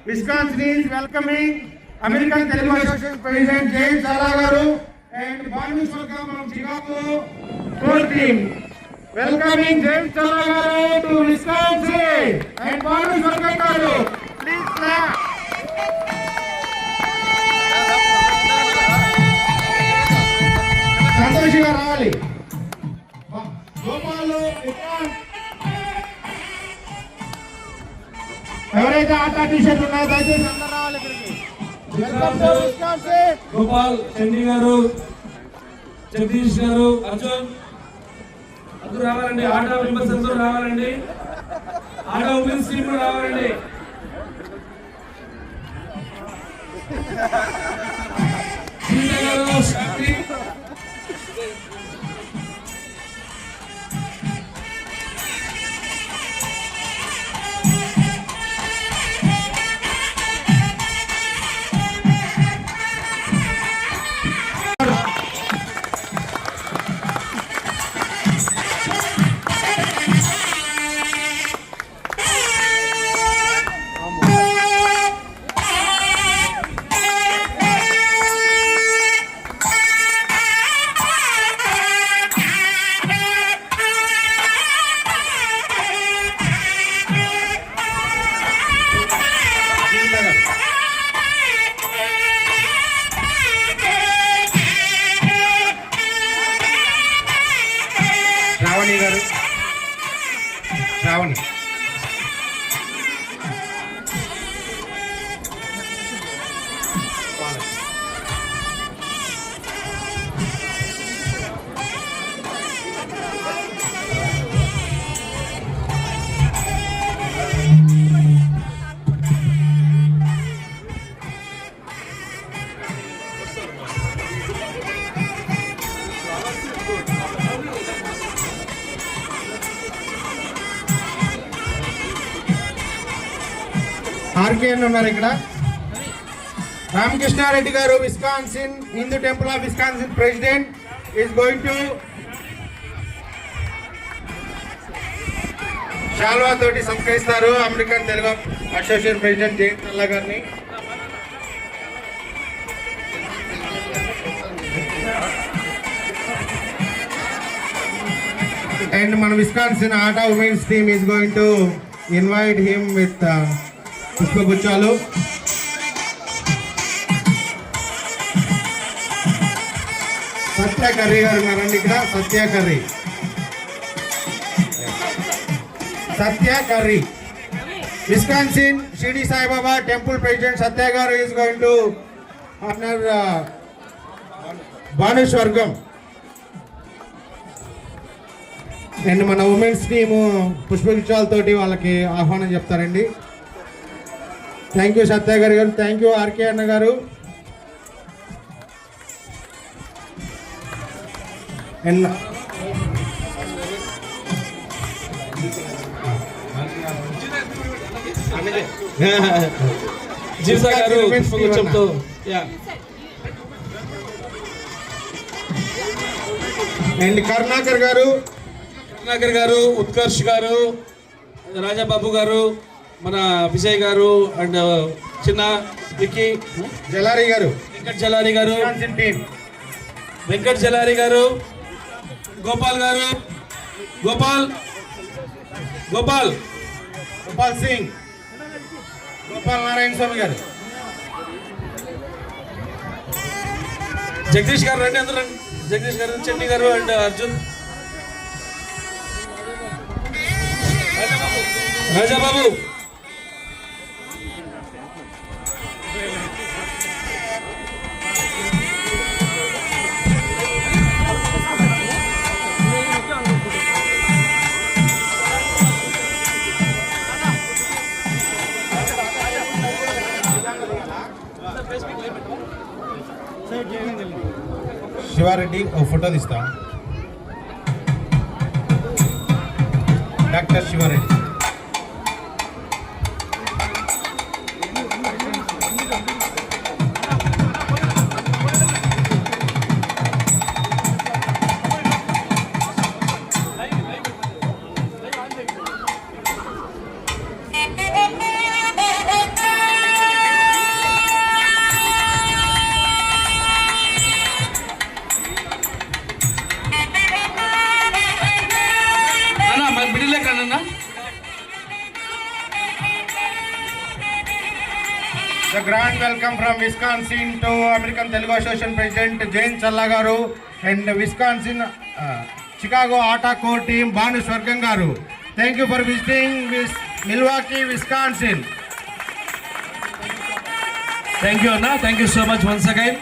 Wisconsin is welcoming American Telugu Association President James Sala garu and Banu Swargam from Chicago core team. Welcoming James Sala garu to Wisconsin and Banu Swargam garu. Please clap. సంతోషంగా రావాలి. గోపాలు ఎవరైతే ఆట T shirt ఉన్నాయో దయచేసి అందరూ రావాలి ఇక్కడికి. గోపాల్, చండీ గారు, జగదీష్ గారు, అర్జున్ అందరూ రావాలండి. ఆట మెంబర్స్ అందరూ రావాలండి. ఆట ఉమెన్స్ టీం కూడా రావాలండి. శ్రావణి గారు, శ్రావణి ఆర్కేఎన్ ఉన్నారు ఇక్కడ. రామకృష్ణారెడ్డి గారు, Wisconsin Hindu temple of Wisconsin president is going to శాల్వా తోటి సత్కరిస్తారు American Telugu association president James సల్లా గారిని. అండ్ మన విస్కాన్సిన్ ఆట women's team is going to invite him with పుష్పగుచ్చాలు. Satya curry గారు ఉన్నారండి ఇక్కడ. సత్య curry Wisconsin Shirdi Saibaba temple president సత్య గారు is going to honour Bhanu స్వర్గం. And మన ఉమెన్స్ టీము పుష్పగుచ్చాలతోటి వాళ్ళకి ఆహ్వానం చెప్తారండి. థ్యాంక్ యూ సత్య గారు. థ్యాంక్ యూ ఆర్కే అన్న గారు. జీవితా గారు అండ్ కరుణాకర్ గారు, ఉత్కర్ష్ గారు, రాజాబాబు గారు, మన విజయ్ గారు అండ్ చిన్న విక్కీ, జలారి గారు, వెంకట్ జలారి గారు, గోపాల్ గారు, గోపాల్ సింగ్, గోపాల్ నారాయణ స్వామి గారు, జగదీష్ గారు రండి, అందరూ రండి. జగదీష్ గారు, చండీ గారు అండ్ అర్జున్, రాజాబాబు, శివారెడ్డి ఒక ఫోటో తీస్తా. Doctor Siva Reddy. The grand welcome from Wisconsin to American Telugu Association President Jain Challa garu and Wisconsin Chicago Ata Core team Banu Swargam garu. Thank you for visiting Milwaukee, Wisconsin. Thank you Anna, thank you so much once again.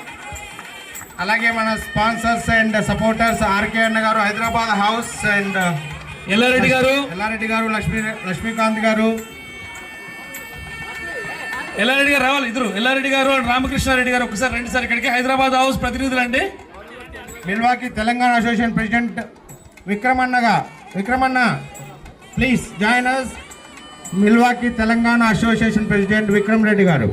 అలాగే మన sponsors and supporters RK అన్న గారు Hyderabad house and Yellareddy గారు లక్ష్మీకాంత్ గారు ఎల్లారెడ్డి గారు రావాలి ఇద్దరు ఎల్లారెడ్డి గారు అండ్ రామకృష్ణారెడ్డి గారు ఒకసారి రండి సార్ ఇక్కడికి హైదరాబాద్ హౌస్ ప్రతినిధులు అండి Milwaukee Telangana association president విక్రమన్న please join us. Milwaukee Telangana association president Vikram Reddy గారు.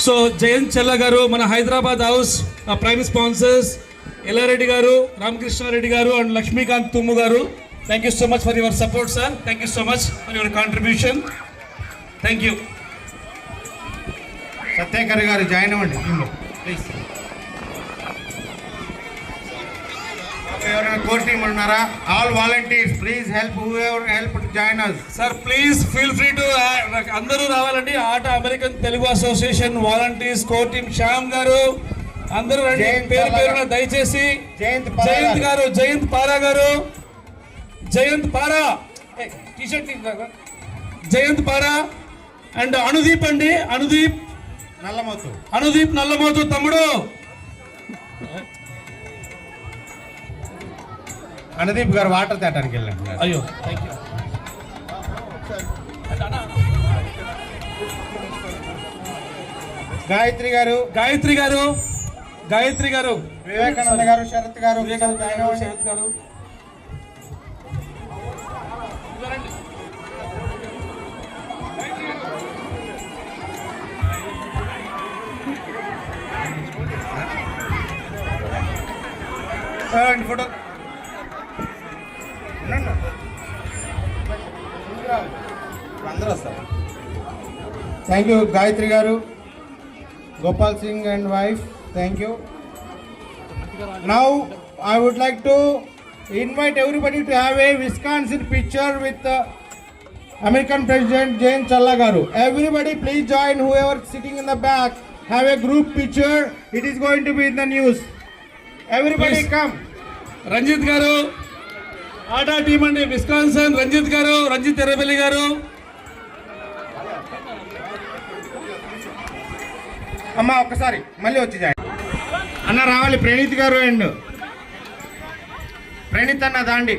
సో జయంత్ చెల్ల గారు మన Hyderabad house prime sponsors Yellareddy గారు రామకృష్ణారెడ్డి గారు అండ్ లక్ష్మీకాంత్ తుమ్ము గారు thank you so much for your support sir thank you so much for your contribution thank you సత్యాకర్ గారు join అవ్వండి ప్లీజ్. ఎవరైనా కోర్ టీమ్ ఉన్నారా? All volunteers please help help join us. Sir please feel free to అందరూ రావాలండి ATA American Telugu association volunteers core team Shyam garu అందరూ రండి పేరు పేరున దయచేసి జయంత్ గారు జయంత్ పారా టీషర్ట్ జయంత్ పారా అండ్ అనుదీప్ అండి అనుదీప్ నల్లమోతు తమ్ముడు అనుదీప్ గారు వాటర్ తేటానికి వెళ్ళండి. అయ్యో థ్యాంక్ యూ గాయత్రి గారు వివేకానంద గారు శరత్ గారు శరత్ గారు ఫోటో అందరూ వస్తారు. Thank you Gayatri garu Gopal Singh and wife thank you. Now I would like to invite everybody to have a Wisconsin picture with the American President Jain Challa garu. Everybody please join, whoever sitting in the back, have a group picture. It is going to be in the news. Everybody please come. Ranjit garu ATA team అండి Wisconsin Ranjit Errabelli garu అమ్మ ఒక్కసారి మళ్ళీ వచ్చి join అన్న రావాలి. ప్రణీత్ గారు and Praneeth అన్న దాండి.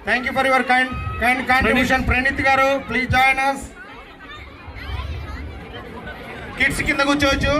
Thank you for your kind contribution. Praneeth garu please join us. Kids కింద కూర్చోవచ్చు.